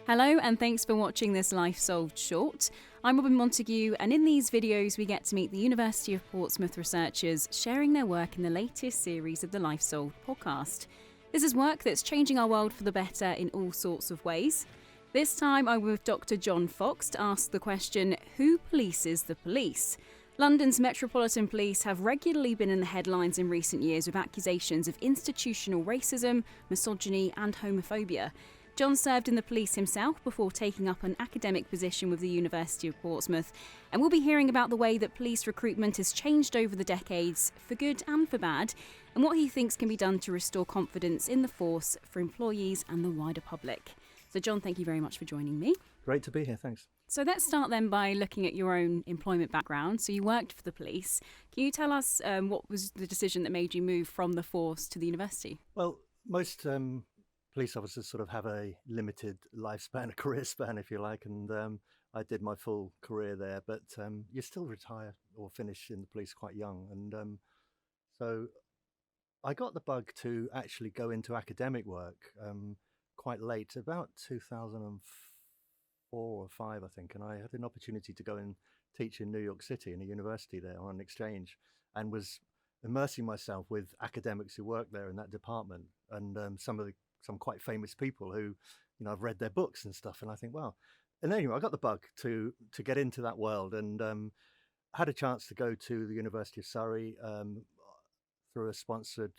Hello and thanks for watching this Life Solved short. I'm Robyn Montague, and in these videos we get to meet the University of Portsmouth researchers sharing their work in the latest series of the Life Solved podcast. This is work that's changing our world for the better in all sorts of ways. This time I'm with Dr. John Fox to ask the question, who polices the police? London's Metropolitan Police have regularly been in the headlines in recent years with accusations of institutional racism, misogyny and homophobia. John served in the police himself before taking up an academic position with the University of Portsmouth, and we'll be hearing about the way that police recruitment has changed over the decades, for good and for bad, and what he thinks can be done to restore confidence in the force for employees and the wider public. So John, thank you very much for joining me. Great to be here, thanks. So let's start then by looking at your own employment background. So you worked for the police. Can you tell us what was the decision that made you move from the force to the university? Well, most police officers sort of have a limited lifespan, a career span, if you like, and I did my full career there, but you still retire or finish in the police quite young. And so I got the bug to actually go into academic work quite late, about 2004 or 5, I think, and I had an opportunity to go and teach in New York City in a university there on an exchange, and was immersing myself with academics who worked there in that department, and some quite famous people who, I've read their books and stuff, and I think, wow. And anyway, I got the bug to get into that world, and had a chance to go to the University of Surrey through a sponsored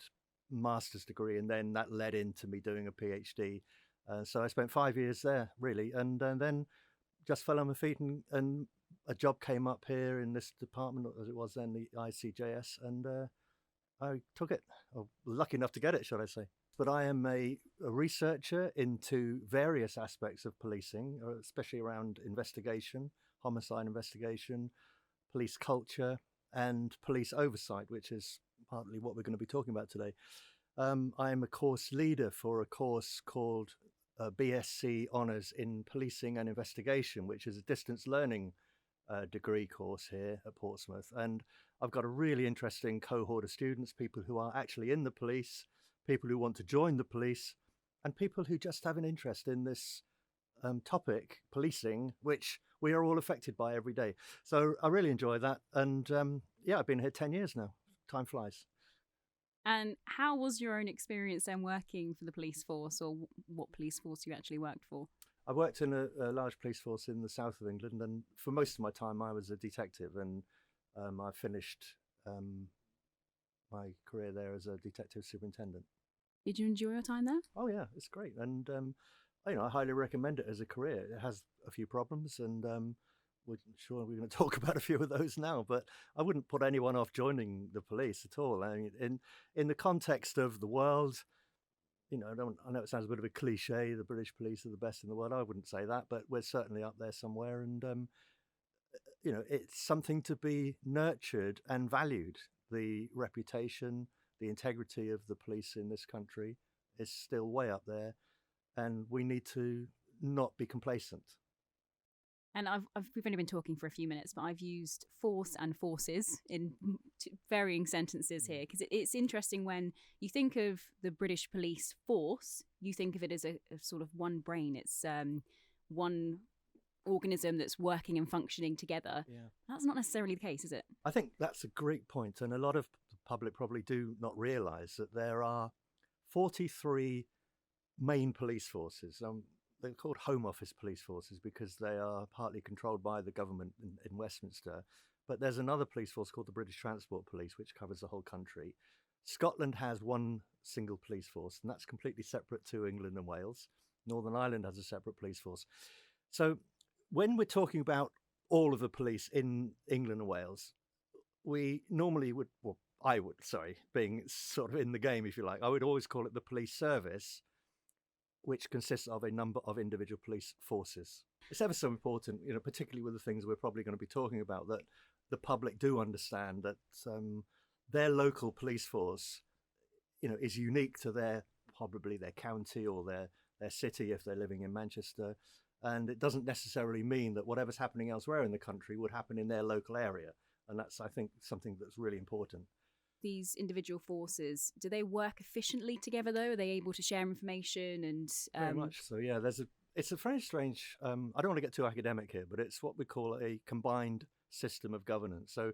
master's degree, and then that led into me doing a PhD. So I spent 5 years there, really, and then just fell on my feet, and a job came up here in this department, as it was then, the ICJS, and I took it. I was lucky enough to get it, should I say. But I am a researcher into various aspects of policing, especially around investigation, homicide investigation, police culture, and police oversight, which is partly what we're going to be talking about today. I am a course leader for a course called BSc Honours in Policing and Investigation, which is a distance learning degree course here at Portsmouth. And I've got a really interesting cohort of students, people who are actually in the police, people who want to join the police, and people who just have an interest in this topic, policing, which we are all affected by every day. So I really enjoy that. And I've been here 10 years now. Time flies. And how was your own experience then working for the police force, or what police force you actually worked for? I worked in a large police force in the south of England, and for most of my time I was a detective, and I finished my career there as a detective superintendent. Did you enjoy your time there? Oh yeah, it's great, and I highly recommend it as a career. It has a few problems, and we're going to talk about a few of those now, but I wouldn't put anyone off joining the police at all. I mean, in the context of the world, I know it sounds a bit of a cliche, the British police are the best in the world. I wouldn't say that, but we're certainly up there somewhere, and it's something to be nurtured and valued. The reputation, the integrity of the police in this country is still way up there, and we need to not be complacent. And we've only been talking for a few minutes, but I've used force and forces in varying sentences here, because it's interesting when you think of the British police force, you think of it as a sort of one brain. It's one organism that's working and functioning together. Yeah. That's not necessarily the case, is it? I think that's a great point, and a lot of the public probably do not realise that there are 43 main police forces. They're called Home Office police forces because they are partly controlled by the government in Westminster. But there's another police force called the British Transport Police, which covers the whole country. Scotland has one single police force, and that's completely separate to England and Wales. Northern Ireland has a separate police force. So when we're talking about all of the police in England and Wales, we normally would, being sort of in the game, if you like, I would always call it the police service, which consists of a number of individual police forces. It's ever so important, particularly with the things we're probably going to be talking about, that the public do understand that their local police force, is unique to their county or their city if they're living in Manchester. And it doesn't necessarily mean that whatever's happening elsewhere in the country would happen in their local area. And that's, I think, something that's really important. these individual forces, do they work efficiently together though? Are they able to share information and Very much so, yeah. It's a very strange, I don't want to get too academic here, but it's what we call a combined system of governance. So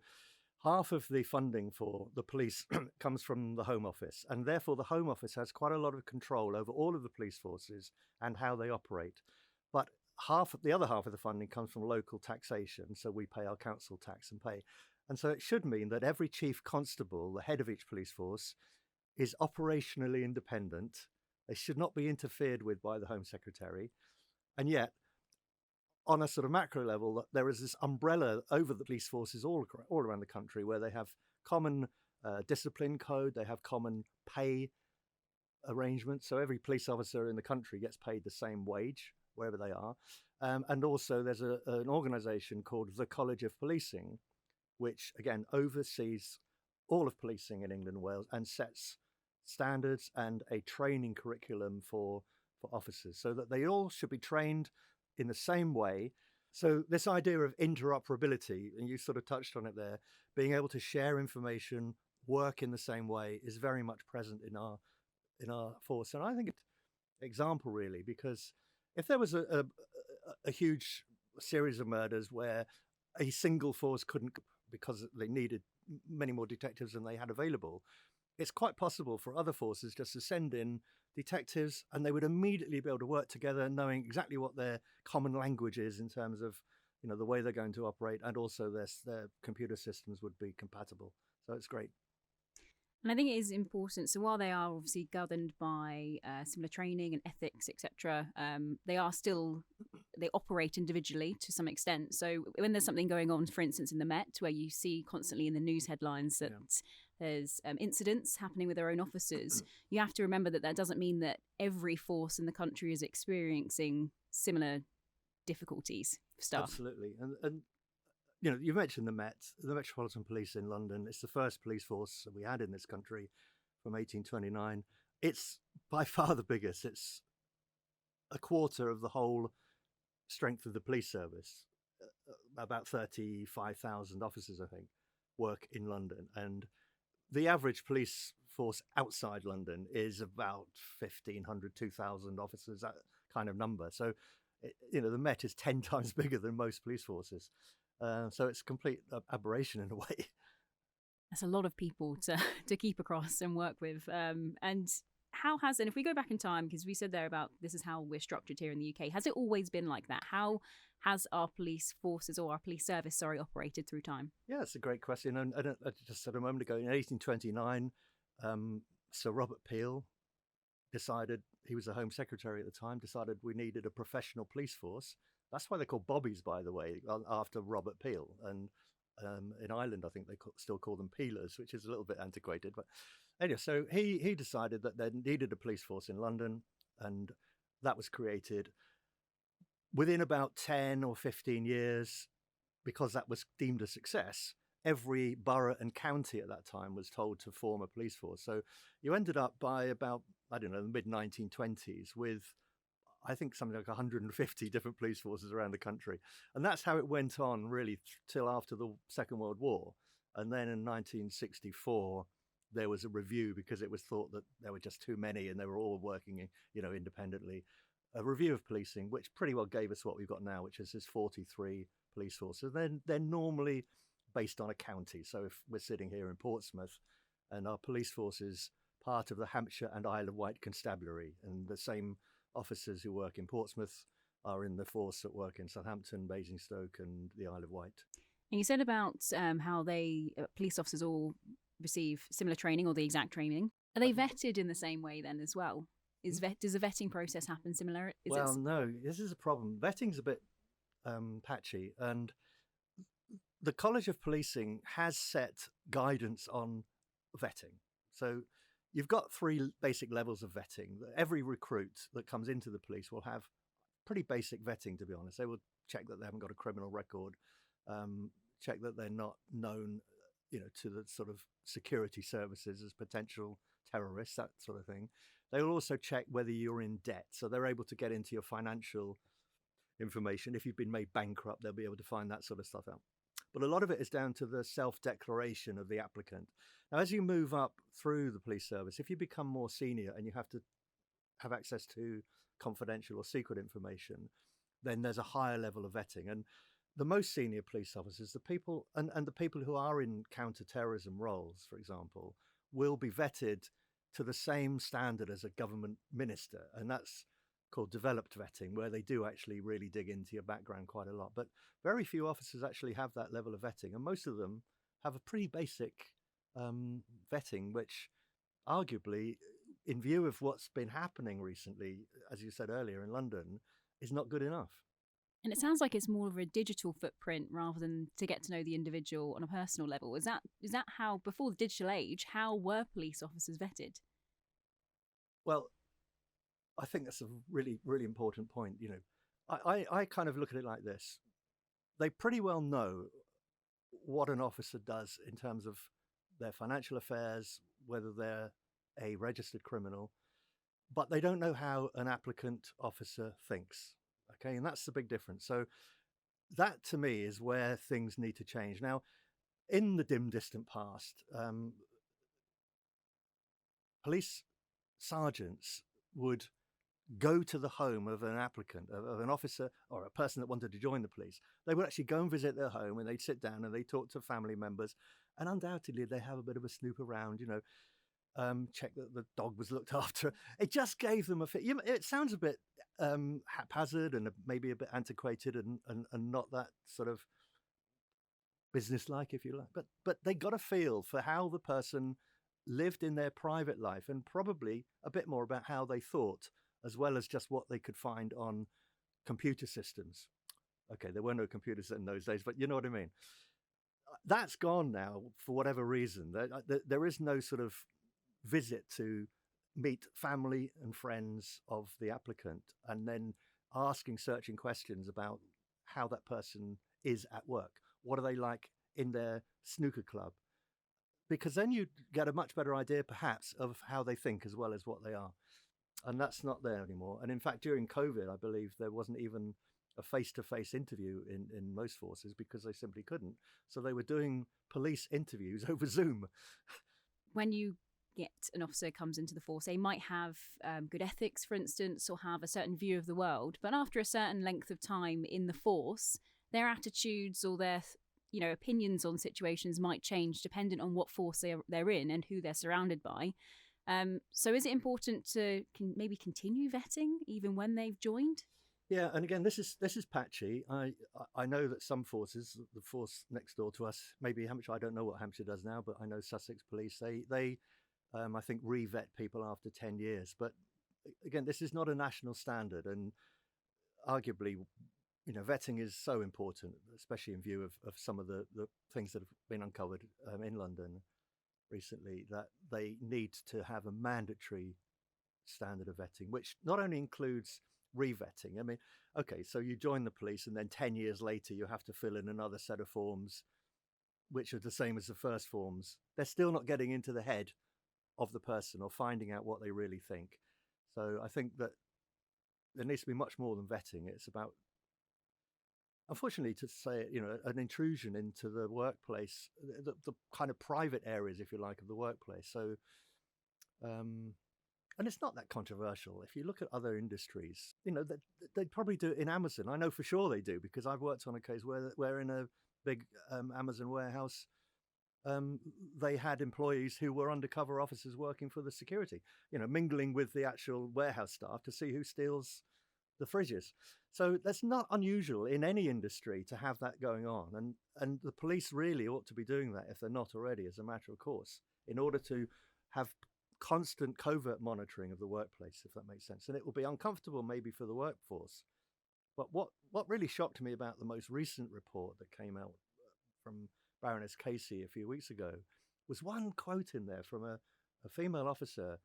half of the funding for the police comes from the Home Office, and therefore the Home Office has quite a lot of control over all of the police forces and how they operate. But the other half of the funding comes from local taxation, so we pay our council tax and pay. And so it should mean that every chief constable, the head of each police force, is operationally independent. They should not be interfered with by the Home Secretary. And yet, on a sort of macro level, there is this umbrella over the police forces all around the country where they have common discipline code, they have common pay arrangements. So every police officer in the country gets paid the same wage wherever they are. And also there's an organisation called the College of Policing, which again oversees all of policing in England and Wales and sets standards and a training curriculum for officers so that they all should be trained in the same way. So this idea of interoperability, and you sort of touched on it there, being able to share information, work in the same way is very much present in our force. And I think it's an example really, because if there was a huge series of murders where a single force couldn't, because they needed many more detectives than they had available, it's quite possible for other forces just to send in detectives and they would immediately be able to work together, knowing exactly what their common language is in terms of, you know, the way they're going to operate, and also their computer systems would be compatible. So it's great. And I think it is important. So while they are obviously governed by similar training and ethics, etc., they operate individually to some extent. So when there's something going on, for instance, in the Met, where you see constantly in the news headlines that there's incidents happening with their own officers, you have to remember that doesn't mean that every force in the country is experiencing similar difficulties for staff. Absolutely. And you know, you mentioned the Met, the Metropolitan Police in London. It's the first police force that we had in this country from 1829. It's by far the biggest. It's a quarter of the whole strength of the police service. About 35,000 officers, I think, work in London. And the average police force outside London is about 1,500, 2,000 officers, that kind of number. So, you know, the Met is 10 times bigger than most police forces. So it's complete aberration in a way. That's a lot of people to keep across and work with. And if we go back in time, because we said there about this is how we're structured here in the UK, has it always been like that? How has our police forces or our police service, operated through time? Yeah, it's a great question. And I just said a moment ago, in 1829, Sir Robert Peel decided, he was the Home Secretary at the time, decided we needed a professional police force. That's why they're called bobbies, by the way, after Robert Peel. And in Ireland, I think they still call them peelers, which is a little bit antiquated. But anyway, so he decided that they needed a police force in London, and that was created within about 10 or 15 years. Because that was deemed a success, every borough and county at that time was told to form a police force. So you ended up by about, I don't know, the mid-1920s with, I think, something like 150 different police forces around the country. And that's how it went on really till after the Second World War. And then in 1964, there was a review because it was thought that there were just too many and they were all working, you know, independently. A review of policing, which pretty well gave us what we've got now, which is this 43 police forces. They're normally based on a county. So if we're sitting here in Portsmouth and our police force is part of the Hampshire and Isle of Wight Constabulary, and the same officers who work in Portsmouth are in the force that work in Southampton, Basingstoke and the Isle of Wight. And you said about how police officers all receive similar training or the exact training. Are they vetted in the same way then as well? Does the vetting process happen similar? No, this is a problem. Vetting's a bit patchy, and the College of Policing has set guidance on vetting. So you've got 3 basic levels of vetting. Every recruit that comes into the police will have pretty basic vetting, to be honest. They will check that they haven't got a criminal record, check that they're not known, you know, to the sort of security services as potential terrorists, that sort of thing. They will also check whether you're in debt. So they're able to get into your financial information. If you've been made bankrupt, they'll be able to find that sort of stuff out. but a lot of it is down to the self-declaration of the applicant. Now, as you move up through the police service, if you become more senior and you have to have access to confidential or secret information, then there's a higher level of vetting. And the most senior police officers, the people and the people who are in counter-terrorism roles, for example, will be vetted to the same standard as a government minister. And that's called developed vetting, where they do actually really dig into your background quite a lot. But very few officers actually have that level of vetting. And most of them have a pretty basic vetting, which arguably, in view of what's been happening recently, as you said earlier in London, is not good enough. And it sounds like it's more of a digital footprint rather than to get to know the individual on a personal level. Is that how, before the digital age, how were police officers vetted? Well, I think that's a really, really important point. You know, I kind of look at it like this. They pretty well know what an officer does in terms of their financial affairs, whether they're a registered criminal, but they don't know how an applicant officer thinks. Okay, and that's the big difference. So that, to me, is where things need to change. Now, in the dim, distant past, police sergeants would go to the home of an applicant, of an officer or a person that wanted to join the police. They would actually go and visit their home, and they'd sit down and they'd talk to family members, and undoubtedly they have a bit of a snoop around, you know, check that the dog was looked after. It just gave them a fit. It sounds a bit haphazard and maybe a bit antiquated and not that sort of businesslike, if you like. But they got a feel for how the person lived in their private life, and probably a bit more about how they thought, as well as just what they could find on computer systems. Okay, there were no computers in those days, but you know what I mean. That's gone now for whatever reason. There is no sort of visit to meet family and friends of the applicant and then asking searching questions about how that person is at work. What are they like in their snooker club? Because then you get a much better idea, perhaps, of how they think as well as what they are. And that's not there anymore. And in fact, during COVID, I believe there wasn't even a face-to-face interview in most forces because they simply couldn't. So they were doing police interviews over Zoom. When you get an officer comes into the force, they might have good ethics, for instance, or have a certain view of the world. But after a certain length of time in the force, their attitudes or their opinions on situations might change dependent on what force they're in and who they're surrounded by. So is it important to maybe continue vetting even when they've joined? Yeah, and again, this is patchy. I know that some forces, the force next door to us, maybe Hampshire, I don't know what Hampshire does now, but I know Sussex Police, they I think re-vet people after 10 years. But again, this is not a national standard, and arguably, vetting is so important, especially in view of some of the things that have been uncovered in London recently, that they need to have a mandatory standard of vetting, which not only includes re-vetting. I mean, okay, so you join the police and then 10 years later you have to fill in another set of forms which are the same as the first forms. They're still not getting into the head of the person or finding out what they really think. So I think that there needs to be much more than vetting. It's about, unfortunately, to say it, an intrusion into the workplace, the kind of private areas, if you like, of the workplace. So, and it's not that controversial. If you look at other industries, they'd probably do it in Amazon. I know for sure they do, because I've worked on a case where in a big Amazon warehouse, they had employees who were undercover officers working for the security, mingling with the actual warehouse staff to see who steals the fridges. So that's not unusual in any industry to have that going on. And the police really ought to be doing that, if they're not already, as a matter of course, in order to have constant covert monitoring of the workplace, if that makes sense. And it will be uncomfortable maybe for the workforce. But what really shocked me about the most recent report that came out from Baroness Casey a few weeks ago was one quote in there from a female officer.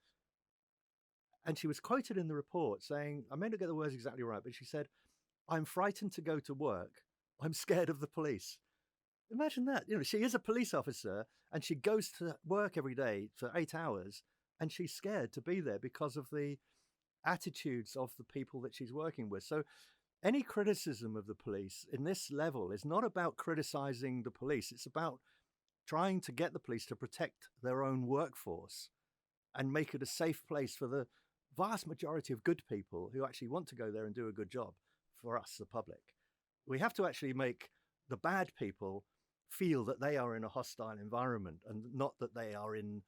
And she was quoted in the report saying, I may not get the words exactly right, but she said, "I'm frightened to go to work. I'm scared of the police." Imagine that. She is a police officer and she goes to work every day for 8 hours and she's scared to be there because of the attitudes of the people that she's working with. So any criticism of the police in this level is not about criticising the police. It's about trying to get the police to protect their own workforce and make it a safe place for the vast majority of good people who actually want to go there and do a good job for us, the public. We have to actually make the bad people feel that they are in a hostile environment and not that they are in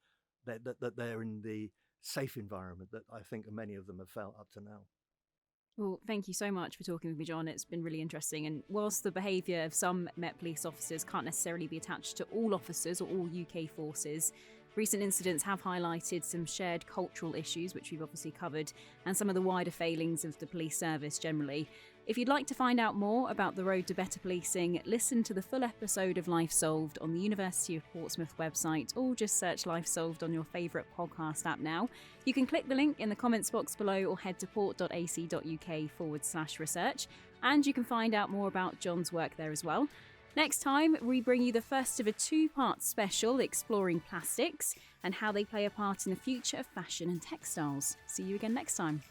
that they're in the safe environment that I think many of them have felt up to now. Well, thank you so much for talking with me, John. It's been really interesting. And whilst the behaviour of some Met Police officers can't necessarily be attached to all officers or all UK forces, recent incidents have highlighted some shared cultural issues, which we've obviously covered, and some of the wider failings of the police service generally. If you'd like to find out more about the road to better policing, listen to the full episode of Life Solved on the University of Portsmouth website, or just search Life Solved on your favourite podcast app now. You can click the link in the comments box below or head to port.ac.uk/research, and you can find out more about John's work there as well. Next time, we bring you the first of a two-part special exploring plastics and how they play a part in the future of fashion and textiles. See you again next time.